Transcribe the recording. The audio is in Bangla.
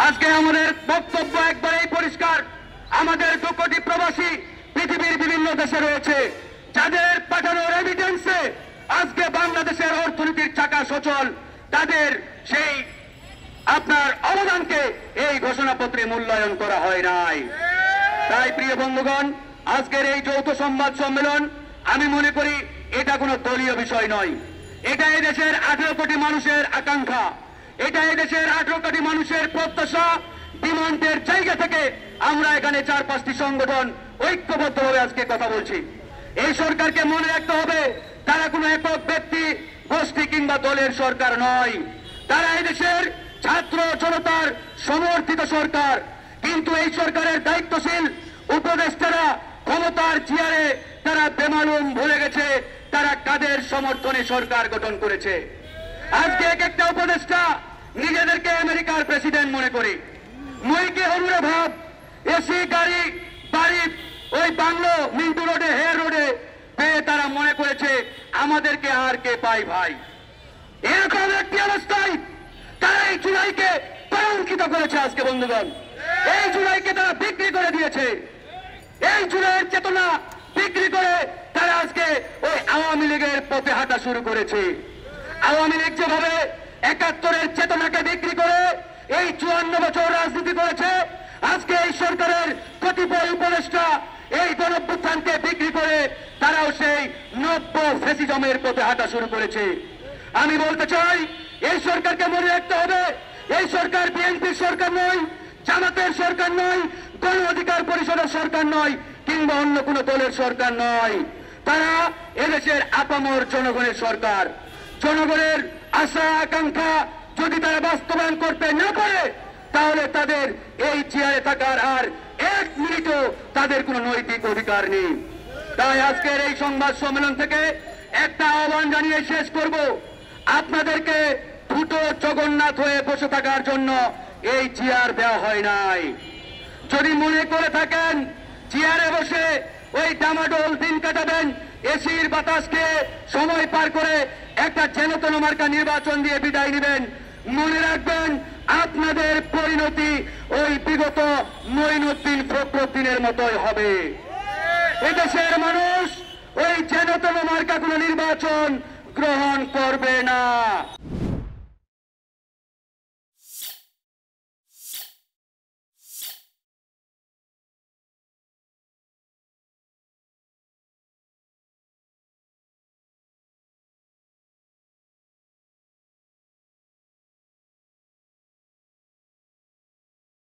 আজকে আমাদের বক্তব্য একবারেই পরিষ্কার। আমাদের 2 কোটি প্রবাসী পৃথিবীর বিভিন্ন দেশে রয়েছে, যাদের পাঠানোর এভিডেন্সে আজকে বাংলাদেশের অর্থনীতির চাকা সচল। তাদের সেই আপনার অবদানকে এই ঘোষণাপত্রে মূল্যায়ন করা হয় নাই। তাই প্রিয় বন্ধুগণ, আজকের এই যৌথ সংবাদ সম্মেলন আমি মনে করি এটা কোনো দলীয় বিষয় নয়। এটা এই দেশের 18 কোটি মানুষের আকাঙ্ক্ষা, এটা এই দেশের 18 কোটি মানুষের প্রত্যাশা। ডিমান্ডের জায়গা থেকে আমরা এখানে 4-5টি সংগঠন ঐক্যবদ্ধভাবে আজকে কথা বলছি। এই সরকারকে মনে রাখতে হবে, তারা কোনো একক ব্যক্তি, গোষ্ঠী কিংবা দলের সরকার নয়। তারা এই দেশের ছাত্র জনতার সমর্থিত সরকার। কিন্তু এই সরকারের দায়িত্বশীল উপদেষ্টারা ক্ষমতার চেয়ারে তারা বেমালুম ভুলে গেছে তারা কাদের সমর্থনে সরকার গঠন করেছে। আজকে এক একটা উপদেষ্টা নিজেদেরকে আমেরিকার প্রেসিডেন্ট মনে করে, মইকে হরুরে ভাব, এসি গাড়ি বাড়ি ওই বাংলো মিন্টু রোডে হেয়ার রোডে পেয়ে তারা মনে করেছে আমাদেরকে আর কে পাই ভাই। এরকম একটি অবস্থায় তারা এই জুলাইকে কলঙ্কিত করেছে। আজকে বন্ধুগণ, এই জুলাইকে তারা বিক্রি করে দিয়েছে। এই জুলাইয়ের চেতনা বিক্রি করে তারা আজকে ওই আওয়ামী লীগের পথে হাঁটা শুরু করেছে। আওয়ামী লীগ যেভাবে 71-এর চেতনাকে বিক্রি করে এই 54 বছর রাজনীতি করেছে, আজকে এই সরকারের কতিপয় উপদেষ্টা এই গণঅভ্যুত্থানকে বিক্রি করে তারাও সেই নব্য ফ্যাসিজমের পথে হাঁটা শুরু করেছে। আমি বলতে চাই, এই সরকারকে মনে রাখতে হবে, এই সরকার বিএনপির সরকার নয়, জামাতের সরকার নয়, গণ অধিকার পরিষদের সরকার নয়, কিংবা অন্য কোন দলের সরকার নয়। তারা এদেশের আপামর জনগণের সরকার। জনগণের আশা আকাঙ্ক্ষা যদি তারা বাস্তবায়ন করতে না পারে, তাহলে তাদের এই চেয়ারে থাকার আর 1 মিনিটও তাদের কোনো নৈতিক অধিকার নেই। তাই আজকের এই সংবাদ সম্মেলন থেকে একটা আহ্বান জানিয়ে শেষ করব, আপনাদেরকে দুটো জগন্নাথ হয়ে বসে থাকার জন্য এই চেয়ার দেওয়া হয় নাই। যদি মনে করে থাকেন চেয়ারে বসে ওই ডামাডোল দিন কাটাবেন, এসির বাতাসকে সময় পার করে একটা যেনতেন মার্কা নির্বাচন দিয়ে বিদায় নেবেন, মনে রাখবেন আপনাদের পরিণতি ওই বিগত মঈনুদ্দিন ফখরুদ্দিনের মতোই হবে। এদেশের মানুষ ওই যেনতেন মার্কা কোনো নির্বাচন গ্রহণ করবে না।